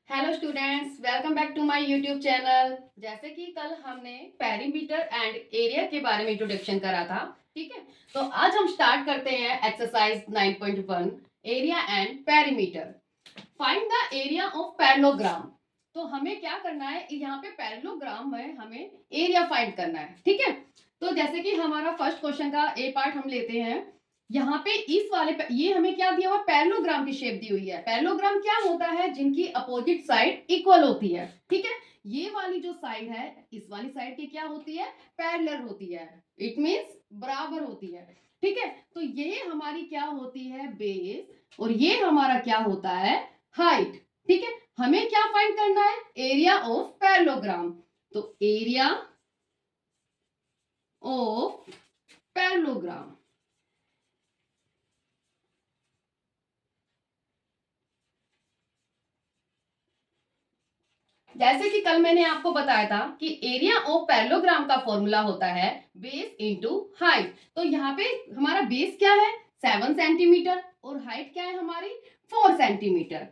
Hello students, welcome back to my YouTube channel. जैसे कि कल हमने पेरीमीटर एंड एरिया के बारे में इंट्रोडक्शन करा था, ठीक है। तो आज हम स्टार्ट करते हैं exercise 9.1 area and perimeter. Find the area of parallelogram. तो हमें क्या करना है, यहाँ पे पैरेललोग्राम में हमें एरिया फाइंड करना है, ठीक है। तो जैसे कि हमारा फर्स्ट क्वेश्चन का ए पार्ट हम लेते हैं। यहाँ पे इस वाले पे ये हमें क्या दिया हुआ, पैरेललोग्राम की शेप दी हुई है। पैरेललोग्राम क्या होता है, जिनकी अपोजिट साइड इक्वल होती है, ठीक है। ये वाली जो साइड है, इस वाली साइड की क्या होती है, पैरेलल होती है। इट मींस बराबर होती है, ठीक है। तो ये हमारी क्या होती है, बेस, और ये हमारा क्या होता है, हाइट, ठीक है। हमें क्या फाइंड करना है, एरिया ऑफ पैरेललोग्राम। तो एरिया ऑफ पैरेललोग्राम। जैसे कि कल मैंने आपको बताया था कि एरिया ऑफ पैरेललोग्राम का फॉर्मूला होता है बेस इनटू हाइट। तो यहाँ पे हमारा बेस क्या है, 7 सेंटीमीटर, और हाइट क्या है हमारी, 4 centimetre.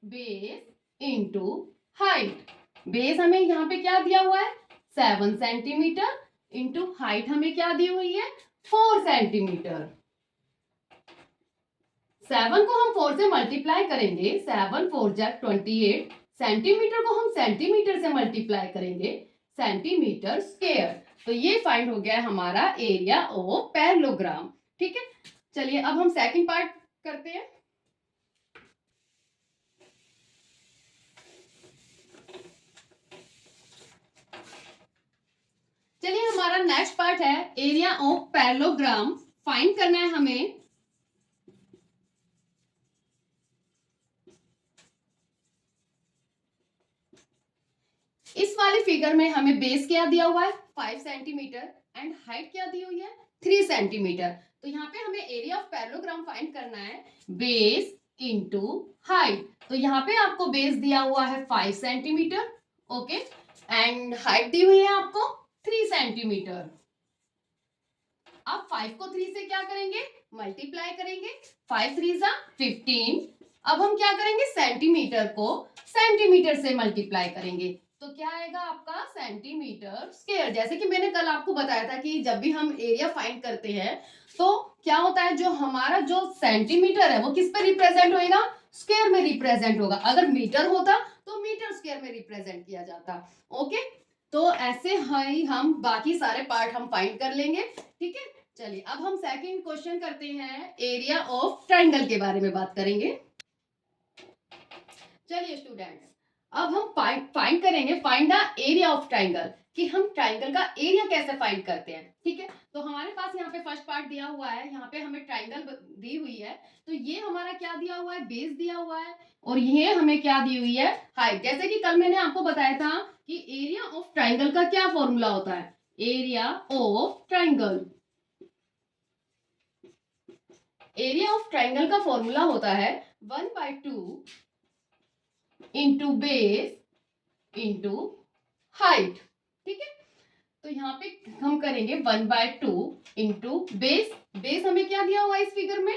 Base into height. Base हमें यहाँ पे क्या दिया हुआ है, 7 सेंटीमीटर, इंटू हाइट हमें क्या दी हुई है, 4 सेंटीमीटर। 7 को हम 4 से मल्टीप्लाई करेंगे, 7 4 जा 28। सेंटीमीटर को हम सेंटीमीटर से मल्टीप्लाई करेंगे, सेंटीमीटर स्क्वायर। तो ये फाइंड हो गया हमारा एरिया ऑफ पैरेललोग्राम, ठीक है। चलिए अब हम सेकंड पार्ट करते हैं। चलिए हमारा नेक्स्ट पार्ट है एरिया ऑफ पैरेललोग्राम। फाइंड करना है हमें। इस वाले फिगर में हमें बेस क्या दिया हुआ है, 5 सेंटीमीटर, एंड हाइट क्या दी हुई है, 3 सेंटीमीटर। तो यहाँ पे हमें एरिया ऑफ पैरेललोग्राम फाइंड करना है, बेस इंटू हाइट। तो यहाँ पे आपको बेस दिया हुआ है 5 सेंटीमीटर, ओके, एंड हाइट दी हुई है आपको 3 सेंटीमीटर। अब 5 को 3 से क्या करेंगे, मल्टीप्लाई करेंगे, 5 3 जा 15। अब हम क्या करेंगे, सेंटीमीटर को सेंटीमीटर से मल्टीप्लाई करेंगे, तो क्या आएगा आपका, सेंटीमीटर स्क्वायर। जैसे कि मैंने कल आपको बताया था कि जब भी हम एरिया फाइंड करते हैं तो क्या होता है, जो हमारा जो सेंटीमीटर है वो किस पे रिप्रेजेंट होएगा, स्क्वायर में रिप्रेजेंट होगा। अगर मीटर होता तो मीटर स्क्वायर में रिप्रेजेंट किया जाता, ओके। तो ऐसे ही हम बाकी सारे पार्ट हम फाइंड कर लेंगे, ठीक है। चलिए अब हम सेकंड क्वेश्चन करते हैं, एरिया ऑफ ट्राइंगल के बारे में बात करेंगे। चलिए स्टूडेंट्स, अब हम फाइंड करेंगे, find the area of triangle, कि हम ट्राइंगल का एरिया कैसे फाइंड करते हैं, ठीक है। तो हमारे पास यहाँ पे फर्स्ट पार्ट दिया हुआ है, यहाँ पे हमें ट्राइंगल दी हुई है। तो ये हमारा क्या दिया हुआ है, बेस दिया हुआ है, और ये हमें क्या दी हुई है, हाइट। जैसे कि कल मैंने आपको बताया था कि एरिया ऑफ ट्राइंगल का क्या फॉर्मूला होता है, area of triangle. Area of triangle का फॉर्मूला होता है 1/2 इंटू बेस इंटू हाइट, ठीक है। तो यहाँ पे हम करेंगे 1/2 इंटू बेस। बेस हमें क्या दिया हुआ है इस फिगर में,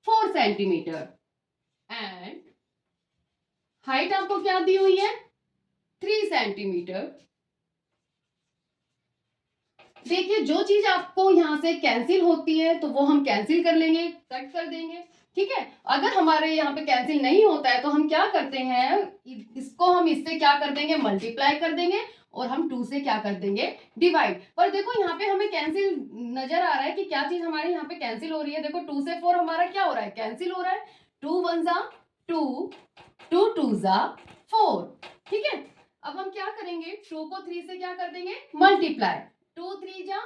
4 सेंटीमीटर, एंड हाइट आपको क्या दी हुई है, 3 सेंटीमीटर। देखिए जो चीज आपको यहाँ से कैंसिल होती है तो वो हम कैंसिल कर लेंगे, कट कर देंगे, ठीक है। अगर हमारे यहाँ पे कैंसिल नहीं होता है तो हम क्या करते हैं, इसको हम इससे क्या कर देंगे, मल्टीप्लाई कर देंगे, और हम 2 से क्या कर देंगे, डिवाइड। पर देखो यहाँ पे हमें कैंसिल नजर आ रहा है कि क्या चीज हमारे यहाँ पे कैंसिल हो रही है। देखो 2 से 4 हमारा क्या हो रहा है, कैंसिल हो रहा है। 2 1 जा 2, 2 2 जा 4, ठीक है। अब हम क्या करेंगे, 2 को 3 से क्या कर देंगे, मल्टीप्लाई, 2 3 जा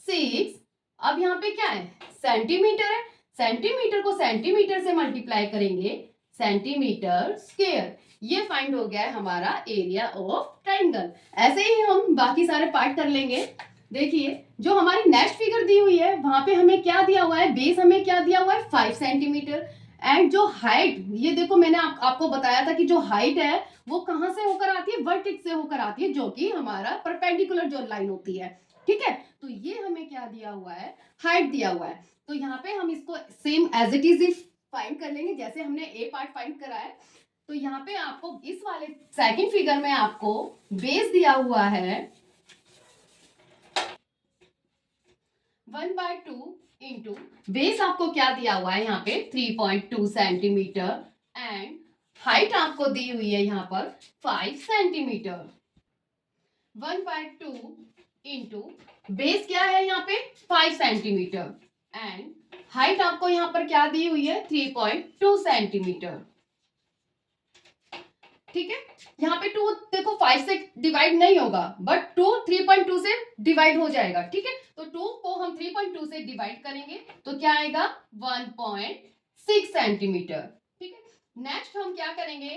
6। अब यहाँ पे क्या है, सेंटीमीटर है, सेंटीमीटर को सेंटीमीटर से मल्टीप्लाई करेंगे, सेंटीमीटर स्क्वायर। ये फाइंड हो गया है हमारा एरिया ऑफ ट्राइंगल। ऐसे ही हम बाकी सारे पार्ट कर लेंगे। देखिए जो हमारी नेक्स्ट फिगर दी हुई है, वहां पे हमें क्या दिया हुआ है, बेस हमें क्या दिया हुआ है, 5 सेंटीमीटर, एंड जो हाइट, ये देखो मैंने आपको बताया था कि जो हाइट है वो कहां से होकर आती है, वर्टेक्स से होकर आती है, जो कि हमारा परपेंडिकुलर जो लाइन होती है, ठीक है। तो ये हमें क्या दिया हुआ है, हाइट दिया हुआ है। तो यहाँ पे हम इसको same as it is find कर लेंगे, जैसे हमने ए पार्ट फाइंड करा है। तो यहाँ पे आपको इस वाले सेकंड फिगर में आपको बेस दिया हुआ है 1/2 इंटू बेस आपको क्या दिया हुआ है यहाँ पे 3.2 सेंटीमीटर एंड हाइट आपको दी हुई है यहाँ पर 5 सेंटीमीटर। 1/2 इंटू बेस क्या है यहाँ पे 5 सेंटीमीटर एंड हाइट आपको यहाँ पर क्या दी हुई है 3.2 सेंटीमीटर। ठीक है, यहाँ पे 2 देखो 5 से डिवाइड नहीं होगा बट 2 3.2 से डिवाइड हो जाएगा। ठीक है, तो 2 को हम 3.2 से डिवाइड करेंगे तो क्या आएगा 1.6 सेंटीमीटर। ठीक है, नेक्स्ट हम क्या करेंगे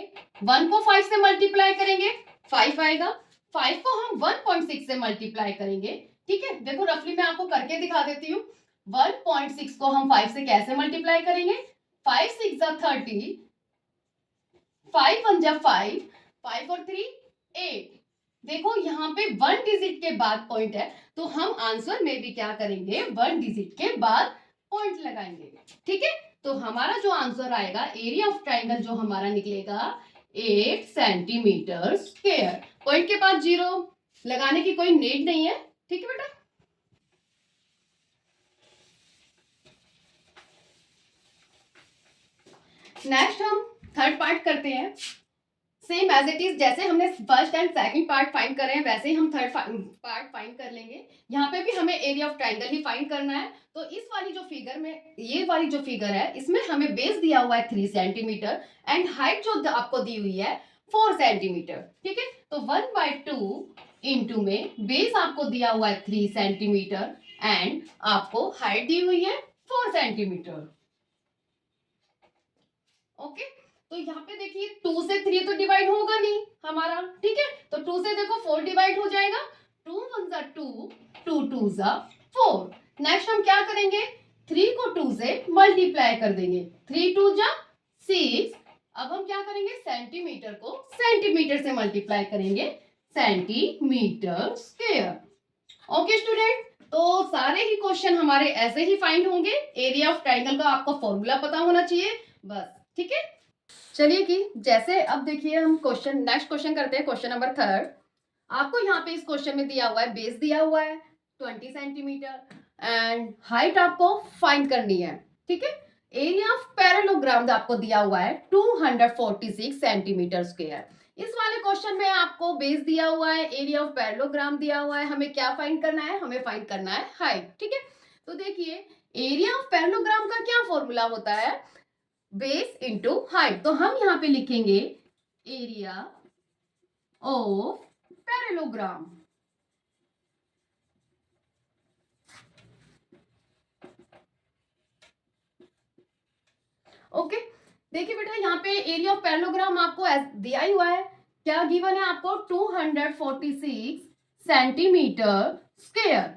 1 को 5 से मल्टीप्लाई करेंगे 5 आएगा, 5 को हम 1.6 से मल्टीप्लाई करेंगे। ठीक है, देखो रफली मैं आपको करके दिखा देती हूँ। 1.6 को हम 5 से कैसे मल्टीप्लाई करेंगे 5 6 30, 5 1 5, 5 और 3 8। देखो यहाँ पे 1 डिजिट के बाद पॉइंट है तो हम आंसर में भी क्या करेंगे 1 डिजिट के बाद पॉइंट लगाएंगे। ठीक है, तो हमारा जो आंसर आएगा एरिया ऑफ ट्राइंगल जो हमारा निकलेगा 8 सेंटीमीटर स्क्वायर। पॉइंट के बाद 0 लगाने की कोई नीड नहीं है। ठीक है बेटा, नेक्स्ट हम थर्ड पार्ट करते हैं। सेम एज इट इज जैसे हमने first and second part find कर रहे हैं वैसे ही हम थर्ड पार्ट फाइंड कर लेंगे। यहाँ पे भी हमें area of triangle he find करना है। तो इस वाली जो फिगर में ये वाली जो फिगर है इसमें हमें बेस दिया हुआ है 3 सेंटीमीटर एंड हाइट जो आपको दी हुई है 4 सेंटीमीटर। ठीक है, तो 1/2 इंटू में बेस आपको दिया हुआ है 3 सेंटीमीटर एंड आपको हाइट दी हुई है 4 सेंटीमीटर। ओके, तो यहाँ पे देखिए 2 से 3 तो डिवाइड होगा नहीं हमारा। ठीक है, तो 2 से देखो 4 डिवाइड हो जाएगा, 2 1 2, 2 2 4। नेक्स्ट हम क्या करेंगे 3 को 2 से मल्टीप्लाई कर देंगे, 3 2 6। अब हम क्या करेंगे सेंटीमीटर को सेंटीमीटर से मल्टीप्लाई करेंगे, सेंटीमीटर स्क्वायर। ओके स्टूडेंट, तो सारे ही क्वेश्चन हमारे ऐसे ही फाइंड होंगे। एरिया ऑफ ट्राइंगल का आपको फॉर्मूला पता होना चाहिए बस। ठीक है, चलिए कि जैसे अब देखिए हम क्वेश्चन नेक्स्ट क्वेश्चन करते हैं। क्वेश्चन नंबर 3 आपको यहाँ पे इस क्वेश्चन में दिया हुआ है बेस दिया हुआ है 20 सेंटीमीटर एंड हाइट आपको फाइंड करनी है। ठीक है, एरिया ऑफ पैरेललोग्राम आपको दिया हुआ है 246 सेंटीमीटर स्क्वायर। इस वाले क्वेश्चन में आपको बेस दिया हुआ है, एरिया ऑफ पैरेललोग्राम दिया हुआ है, हमें क्या फाइंड करना है हमें फाइंड करना है हाइट। ठीक है, तो देखिए एरिया ऑफ पैरेललोग्राम का क्या फॉर्मूला होता है बेस इंटू हाइट। तो हम यहाँ पे लिखेंगे एरिया ऑफ पैरेललोग्राम। ओके, देखिए बेटा यहाँ पे एरिया ऑफ पैरेललोग्राम आपको दिया ही हुआ है, क्या गिवन है आपको 246 सेंटीमीटर स्क्वायर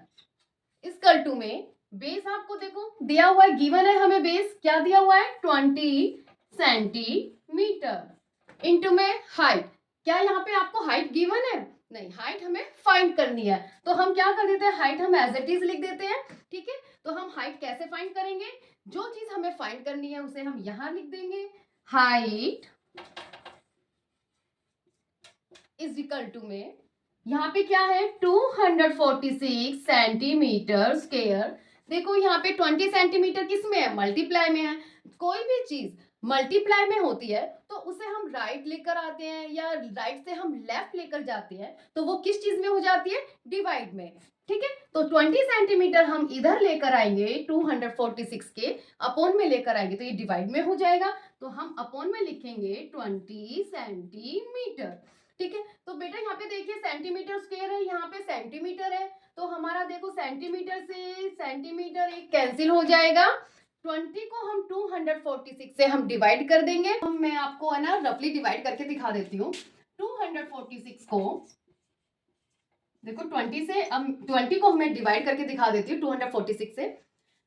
इक्वल टू में बेस आपको देखो दिया हुआ है, गिवन है हमें बेस क्या दिया हुआ है 20 सेंटीमीटर इनटू में हाइट। क्या यहाँ पे आपको हाइट गिवन है नहीं, हाइट हमें फाइंड करनी है। तो हम क्या कर देते हैं हाइट हम एज इट इज लिख देते हैं। ठीक है, तो हम हाइट कैसे फाइंड करेंगे, जो चीज हमें फाइंड करनी है उसे हम यहां लिख देंगे, हाइट इज इक्वल टू में यहाँ पे क्या है 246 सेंटीमीटर स्क्वायर। देखो यहाँ पे 20 सेंटीमीटर किस में है मल्टीप्लाई में है। कोई भी चीज मल्टीप्लाई में होती है तो उसे हम राइट लेकर आते हैं या राइट से हम लेफ्ट लेकर जाते हैं तो वो किस चीज में हो जाती है डिवाइड में। ठीक है, तो 20 सेंटीमीटर हम इधर लेकर आएंगे 246 के अपोन में लेकर आएंगे तो ये डिवाइड में हो जाएगा, तो हम अपोन में लिखेंगे 20 सेंटीमीटर। ठीक है, तो बेटा यहाँ पे देखिए सेंटीमीटर स्क्वायर है, यहाँ पे सेंटीमीटर है, तो हमारा देखो सेंटीमीटर से सेंटीमीटर एक कैंसिल हो जाएगा। 20 को हम 246 से हम डिवाइड कर देंगे। मैं आपको है ना रफली डिवाइड करके दिखा देती हूँ। 246 को देखो 20 से 20 को मैं डिवाइड करके दिखा देती हूँ 246 से।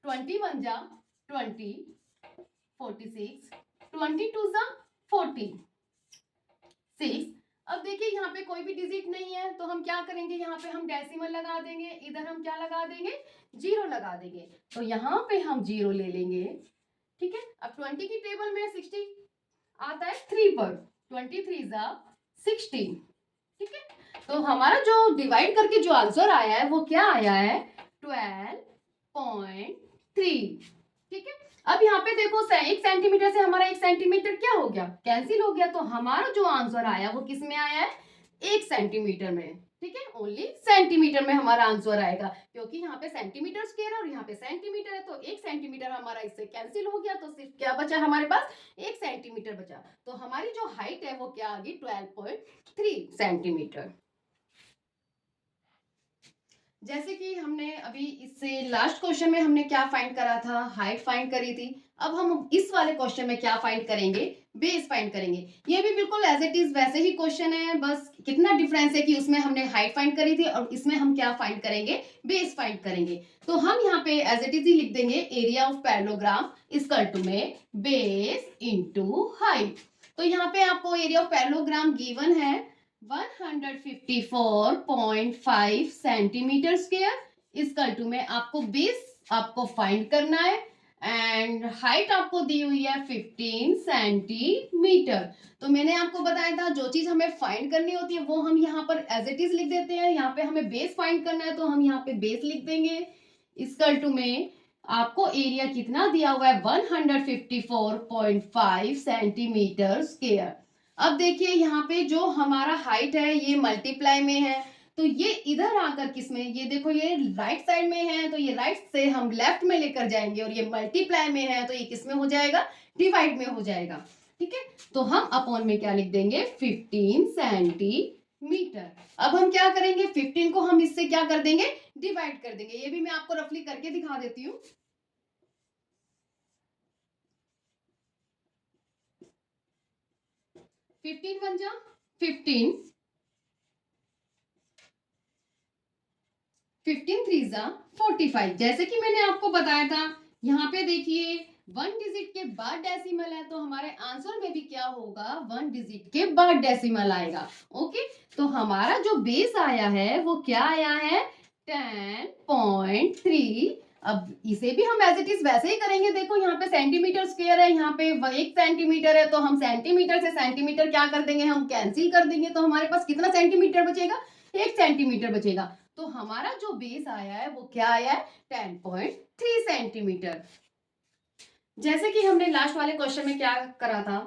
21 जा 20, 46, 22 जा 40, 6। अब देखिए यहाँ पे कोई भी डिजिट नहीं है तो हम क्या करेंगे यहाँ पे हम डेसिमल लगा देंगे, इधर हम क्या लगा देंगे 0 लगा देंगे, तो यहाँ पे हम 0 ले लेंगे। ठीक है, अब 20 की टेबल में 60 आता है 3 पर, 23 जा 16। ठीक है, तो हमारा जो डिवाइड करके जो आंसर आया है वो क्या आया है 12.3। ठीक है, अब यहाँ पे देखो 1 सेंटीमीटर से हमारा 1 सेंटीमीटर क्या हो गया, कैंसिल हो गया। तो हमारा जो आंसर आया वो किस में आया है 1 सेंटीमीटर में। ठीक है, ओनली सेंटीमीटर में हमारा आंसर आएगा, क्योंकि यहाँ पे सेंटीमीटर स्क्वायर और यहाँ पे सेंटीमीटर है, तो 1 सेंटीमीटर हमारा इससे कैंसिल हो गया, तो सिर्फ क्या बचा हमारे पास 1 सेंटीमीटर बचा। तो हमारी जो हाइट है वो क्या आ गई 12.3 सेंटीमीटर। जैसे कि हमने अभी इससे लास्ट क्वेश्चन में हमने क्या फाइंड करा था, हाइट फाइंड करी थी। अब हम इस वाले क्वेश्चन में क्या फाइंड करेंगे, बेस फाइंड करेंगे। ये भी बिल्कुल एज इट इज वैसे ही क्वेश्चन है, बस कितना डिफरेंस है कि उसमें हमने हाइट फाइंड करी थी और इसमें हम क्या फाइंड करेंगे, बेस फाइंड करेंगे। तो हम यहाँ पे एज इट इज ही लिख देंगे area of parallelogram equal to में बेस इंटू हाइट। तो यहाँ पे आपको एरिया ऑफ पैरेललोग्राम गिवन है 154.5 सेंटीमीटर स्क्वायर इक्वल टू में आपको बेस आपको फाइंड करना है एंड हाइट आपको दी हुई है 15 सेंटीमीटर। तो मैंने आपको बताया था जो चीज हमें फाइंड करनी होती है वो हम यहाँ पर एज इट इज लिख देते हैं। यहाँ पे हमें बेस फाइंड करना है तो हम यहाँ पे बेस लिख देंगे इक्वल टू में आपको एरिया कितना दिया हुआ है 154.5 सेंटीमीटर स्क्वायर। अब देखिए यहाँ पे जो हमारा हाइट है ये मल्टीप्लाई में है, तो ये इधर आकर किसमें, ये देखो ये राइट साइड में है तो ये राइट से हम लेफ्ट में लेकर जाएंगे, और ये मल्टीप्लाई में है तो ये किसमें हो जाएगा डिवाइड में हो जाएगा। ठीक है, तो हम अपॉन में क्या लिख देंगे 15 सेंटीमीटर। अब हम क्या करेंगे 15 को हम इससे क्या कर देंगे डिवाइड कर देंगे। ये भी मैं आपको रफली करके दिखा देती हूँ। 15 वन जा 15, 15 थ्री जा 45। जैसे कि मैंने आपको बताया था यहाँ पे देखिए 1 डिजिट के बाद डेसिमल है, तो हमारे आंसर में भी क्या होगा 1 डिजिट के बाद डेसिमल आएगा। ओके, तो हमारा जो बेस आया है वो क्या आया है 10.3। अब इसे भी हम एज इट इज वैसे ही करेंगे। देखो यहाँ पे सेंटीमीटर स्क्वायर है, यहाँ पे 1 सेंटीमीटर है, तो हम सेंटीमीटर से सेंटीमीटर क्या कर देंगे हम कैंसिल कर देंगे, तो हमारे पास कितना सेंटीमीटर बचेगा 1 सेंटीमीटर बचेगा। तो हमारा जो बेस आया है वो क्या आया है 10.3 सेंटीमीटर। जैसे कि हमने लास्ट वाले क्वेश्चन में क्या करा था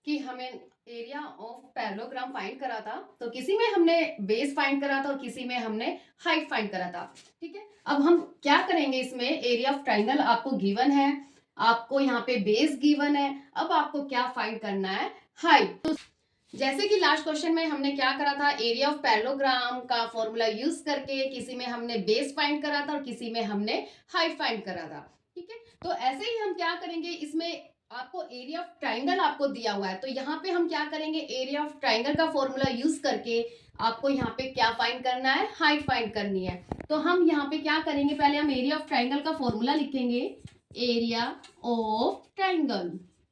कि हमें एरिया ऑफ पैरेललोग्राम फाइंड करा था, तो किसी में हमने बेस फाइंड करा था और किसी में हमने हाइट फाइंड करा था। ठीक है, अब हम क्या करेंगे इसमें एरिया ऑफ ट्राइंगल आपको गिवन है, आपको यहाँ पे बेस गिवन है, अब आपको क्या फाइंड करना है हाइट। तो जैसे कि लास्ट क्वेश्चन में हमने क्या करा था एरिया ऑफ पैरेललोग्राम का फॉर्मूला यूज करके किसी में हमने बेस फाइंड करा था और किसी में हमने हाइट फाइंड करा था। ठीक है, तो ऐसे ही हम क्या करेंगे इसमें आपको एरिया ऑफ ट्राइंगल आपको दिया हुआ है, तो यहाँ पे हम क्या करेंगे एरिया ऑफ ट्राइंगल का फॉर्मूला यूज करके आपको यहाँ पे क्या फाइंड करना है हाइट फाइंड करनी है। तो हम यहाँ पे क्या करेंगे पहले हम एरिया ऑफ ट्राइंगल का फॉर्मूला लिखेंगे एरिया ऑफ ट्राइंगल,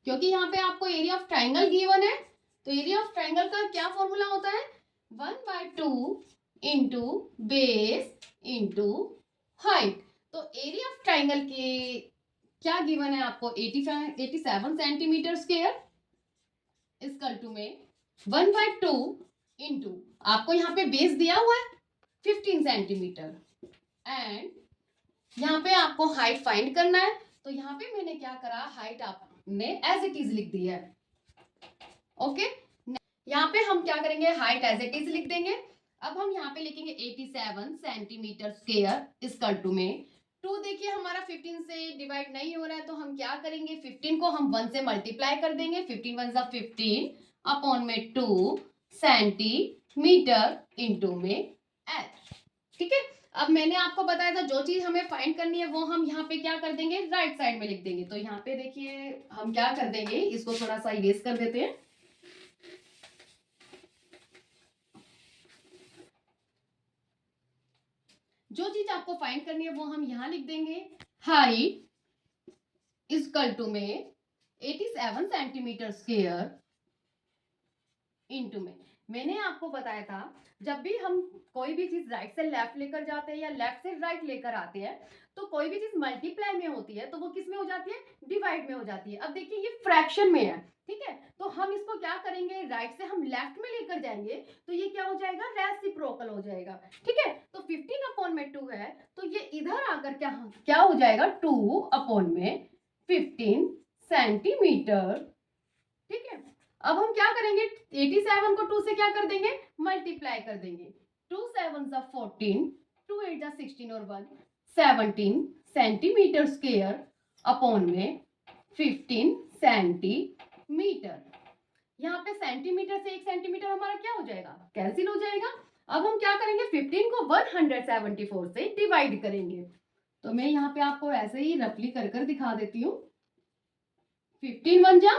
क्योंकि यहाँ पे आपको एरिया ऑफ ट्राइंगल गिवन है। तो एरिया ऑफ ट्राइंगल का क्या फॉर्मूला होता है 1/2 इंटू बेस इंटू हाइट। तो एरिया ऑफ ट्राइंगल के क्या गिवन है आपको 87 सेंटीमीटर स्क्वायर इक्वल टू में 1/2 इंटू आपको यहाँ पे बेस दिया हुआ है 15 सेंटीमीटर एंड यहाँ पे आपको हाइट फाइंड करना है। तो यहाँ पे मैंने क्या करा हाइट आपने एज इट इज लिख दी है। ओके, यहाँ पे हम क्या करेंगे हाइट एज इट इज लिख देंगे। अब हम यहाँ पे लिखेंगे 87 सेंटीमीटर स्क्वायर इक्वल टू में 2। देखिए हमारा 15 से डिवाइड नहीं हो रहा है, तो हम क्या करेंगे 15 को हम 1 से मल्टीप्लाई कर देंगे, 15 1 जा 15 अपॉन में 2 सेंटीमीटर इंटू में एच। ठीक है, अब मैंने आपको बताया था जो चीज हमें फाइंड करनी है वो हम यहाँ पे क्या कर देंगे राइट साइड में लिख देंगे। तो यहाँ पे देखिए हम क्या कर देंगे इसको थोड़ा सा इरेज कर देते हैं। जो चीज आपको फाइंड करनी है वो हम यहाँ लिख देंगे हाइट इक्वल टू में 87 सेंटीमीटर स्क्वायर इनटू में। मैंने आपको बताया था जब भी हम कोई भी चीज राइट से लेफ्ट लेकर जाते हैं या लेफ्ट से राइट लेकर आते हैं तो कोई भी चीज मल्टीप्लाई में होती है तो वो किस में हो जाती है, डिवाइड में हो जाती है। अब देखिए ये फ्रैक्शन में है, ठीक है, तो हम इसको क्या करेंगे, राइट से हम लेफ्ट में लेकर जाएंगे तो ये क्या हो जाएगा, रेसिप्रोकल हो जाएगा, ठीक है। तो 15/2 है तो ये इधर आकर क्या क्या हो जाएगा, 2/15 सेंटीमीटर, ठीक है। अब हम क्या करेंगे, 87 को 2 से क्या कर देंगे, मल्टीप्लाई कर देंगे। 2 7 14, 2 8 16 और 1 17 सेंटीमीटर स्क्वायर अपॉन में 15 सेंटीमीटर। यहाँ पे सेंटीमीटर से 1 सेंटीमीटर हमारा क्या हो जाएगा, कैंसिल हो जाएगा। अब हम क्या करेंगे, 15 को 174 से डिवाइड करेंगे। तो मैं यहाँ पे आपको ऐसे ही रफली कर कर दिखा देती हूँ। 15 1 जा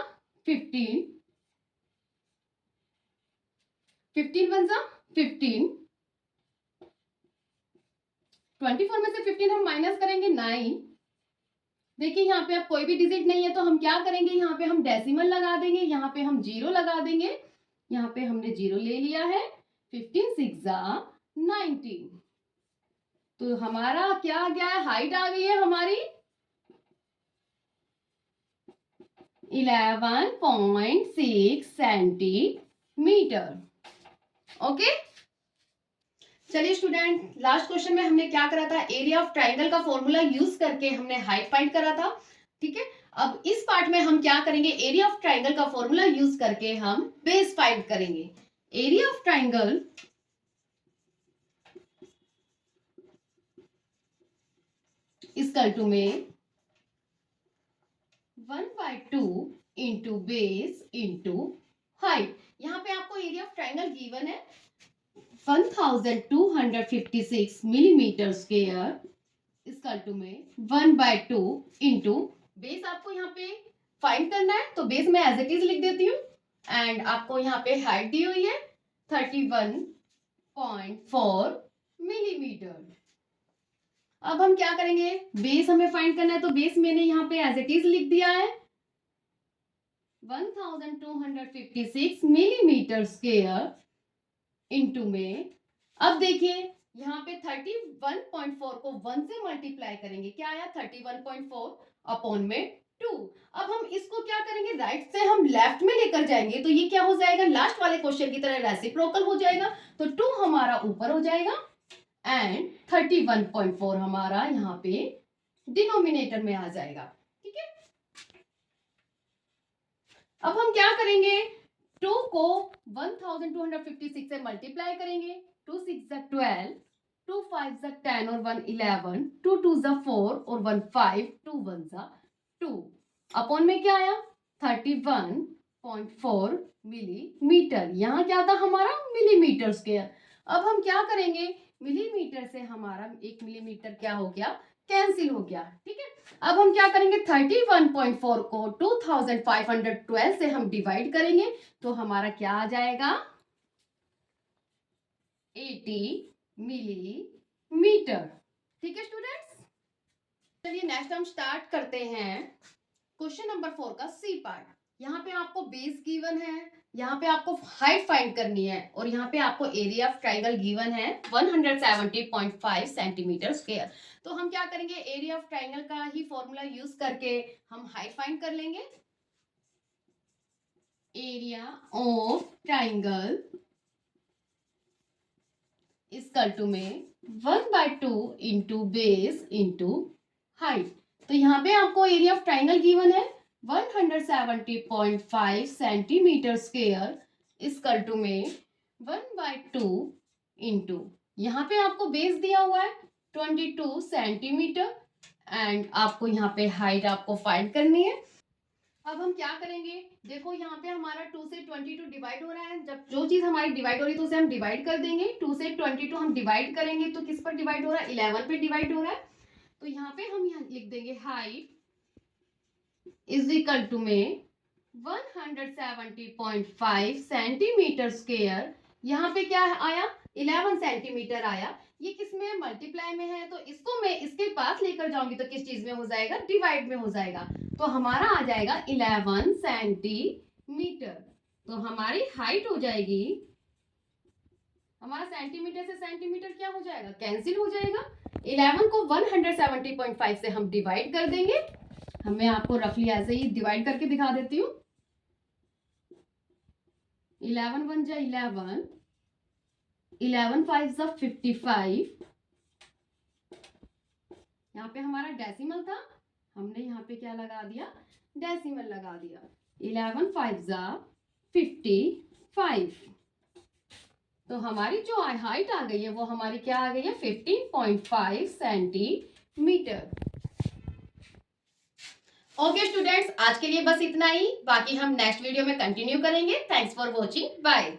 15, 15 1 जा 15, 24 में से 15 हम माइनस करेंगे 9। देखिए यहाँ पे अब कोई भी डिजिट नहीं है तो हम क्या करेंगे, यहाँ पे हम डेसिमल लगा देंगे, यहाँ पे हम जीरो लगा देंगे, यहाँ पे हमने जीरो ले लिया है। 15 6 जा 19, तो हमारा क्या आ गया है, हाइट आ गई है हमारी 11.6 सेंटीमीटर। ओके, चलिए स्टूडेंट, लास्ट क्वेश्चन में हमने क्या करा था, एरिया ऑफ ट्राइंगल का फॉर्मूला यूज करके हमने हाइट फाइंड करा था, ठीक है। अब इस पार्ट में हम क्या करेंगे, एरिया ऑफ ट्राइंगल का फॉर्मूला यूज करके हम बेस फाइंड करेंगे। Area of triangle equal to में 1/2 इंटू बेस इंटू हाइट। यहाँ पे आपको एरिया ऑफ ट्राइंगल गिवन है 1256 मिलीमीटर स्क्वायर इक्वल टू में 1/2 इंटू बेस आपको यहाँ पे फाइंड करना है, तो बेस में एज इट इज लिख देती हूँ। एंड आपको यहाँ पे हाइट दी हुई है 31.4 मिलीमीटर। अब हम क्या करेंगे, बेस हमें फाइंड करना है तो बेस मैंने यहाँ पे एज इट इज लिख दिया है 1256 मिलीमीटर स्क्वायर इंटू में। अब देखिए यहाँ पे 31.4 को 1 से मल्टीप्लाई करेंगे, क्या आया 31.4 अपॉन में 2। अब हम इसको क्या करेंगे, राइट से हम लेफ्ट में लेकर जाएंगे तो ये क्या हो जाएगा, लास्ट वाले क्वेश्चन की तरह रेसिप्रोकल हो जाएगा, तो 2 हमारा ऊपर हो जाएगा एंड 31.4 हमारा यहाँ पे डिनोमिनेटर में आ जाएगा, ठीक है। अब हम क्या करेंगे, 2 को 1256 से मल्टीप्लाई करेंगे, 2 6 12, 2 5 10 और 1 11, 2 2 4 और 1 5, 2 1 2 अपॉन में क्या आया 31.4 मिलीमीटर। यहाँ क्या था हमारा, मिलीमीटर स्क्वायर। अब हम क्या करेंगे, मिलीमीटर से हमारा 1 मिलीमीटर क्या हो गया, कैंसिल हो गया, ठीक है। अब हम क्या करेंगे, 31.4 को 2512 से हम डिवाइड करेंगे तो हमारा क्या आ जाएगा 80 मिलीमीटर, ठीक है स्टूडेंट्स। चलिए नेक्स्ट हम स्टार्ट करते हैं क्वेश्चन नंबर 4 का सी पार्ट। यहाँ पे आपको बेस गिवन है, यहाँ पे आपको हाइट फाइंड करनी है और यहाँ पे आपको एरिया ऑफ ट्राइंगल गिवन है 170.5 सेंटीमीटर स्क्वायर। तो हम क्या करेंगे, एरिया ऑफ ट्राइंगल का ही फॉर्मूला यूज करके हम हाइट फाइंड कर लेंगे। Area of triangle equal to में 1/2 इंटू बेस इंटू हाइट। तो यहाँ पे आपको एरिया ऑफ ट्राइंगल गिवन है 170.5 सेंटीमीटर स्क्वायर इक्वल टू में 1/2 इंटू, यहाँ पे आपको बेस दिया हुआ है 22 सेंटीमीटर एंड आपको यहाँ पे हाइट आपको फाइंड करनी है। अब हम क्या करेंगे, देखो यहाँ पे हमारा 2 से 22 डिवाइड हो रहा है, जब जो चीज हमारी डिवाइड हो रही है तो उसे हम डिवाइड कर देंगे। 2 से 22 हम डिवाइड करेंगे तो किस पर डिवाइड हो रहा है, 11 पे डिवाइड हो रहा है। तो यहाँ पे हम यहाँ लिख देंगे हाइट इज इक्वल टू में 170.5 सेंटीमीटर स्क्वायर। यहाँ पे क्या आया 11 सेंटीमीटर आया, ये किस में मल्टीप्लाई में है तो इसको मैं इसके पास लेकर जाऊंगी तो किस चीज में हो जाएगा, डिवाइड में हो जाएगा। तो हमारा आ जाएगा 11 सेंटीमीटर, तो हमारी हाइट हो जाएगी, हमारा सेंटीमीटर से सेंटीमीटर क्या हो जाएगा, कैंसिल हो जाएगा। 11 को 170.5 से हम डिवाइड कर देंगे। मैं आपको रफली ऐसे ही डिवाइड करके दिखा देती हूँ। 11 1 जा 11, 11 5 जा 55। यहाँ पे हमारा डेसिमल था, हमने यहाँ पे क्या लगा दिया, डेसिमल लगा दिया। 11 5 जा 55। तो हमारी जो हाइट आ गई है वो हमारी क्या आ गई है, 15.5 सेंटीमीटर। ओके स्टूडेंट्स, आज के लिए बस इतना ही, बाकी हम नेक्स्ट वीडियो में कंटिन्यू करेंगे। Thanks for watching, bye.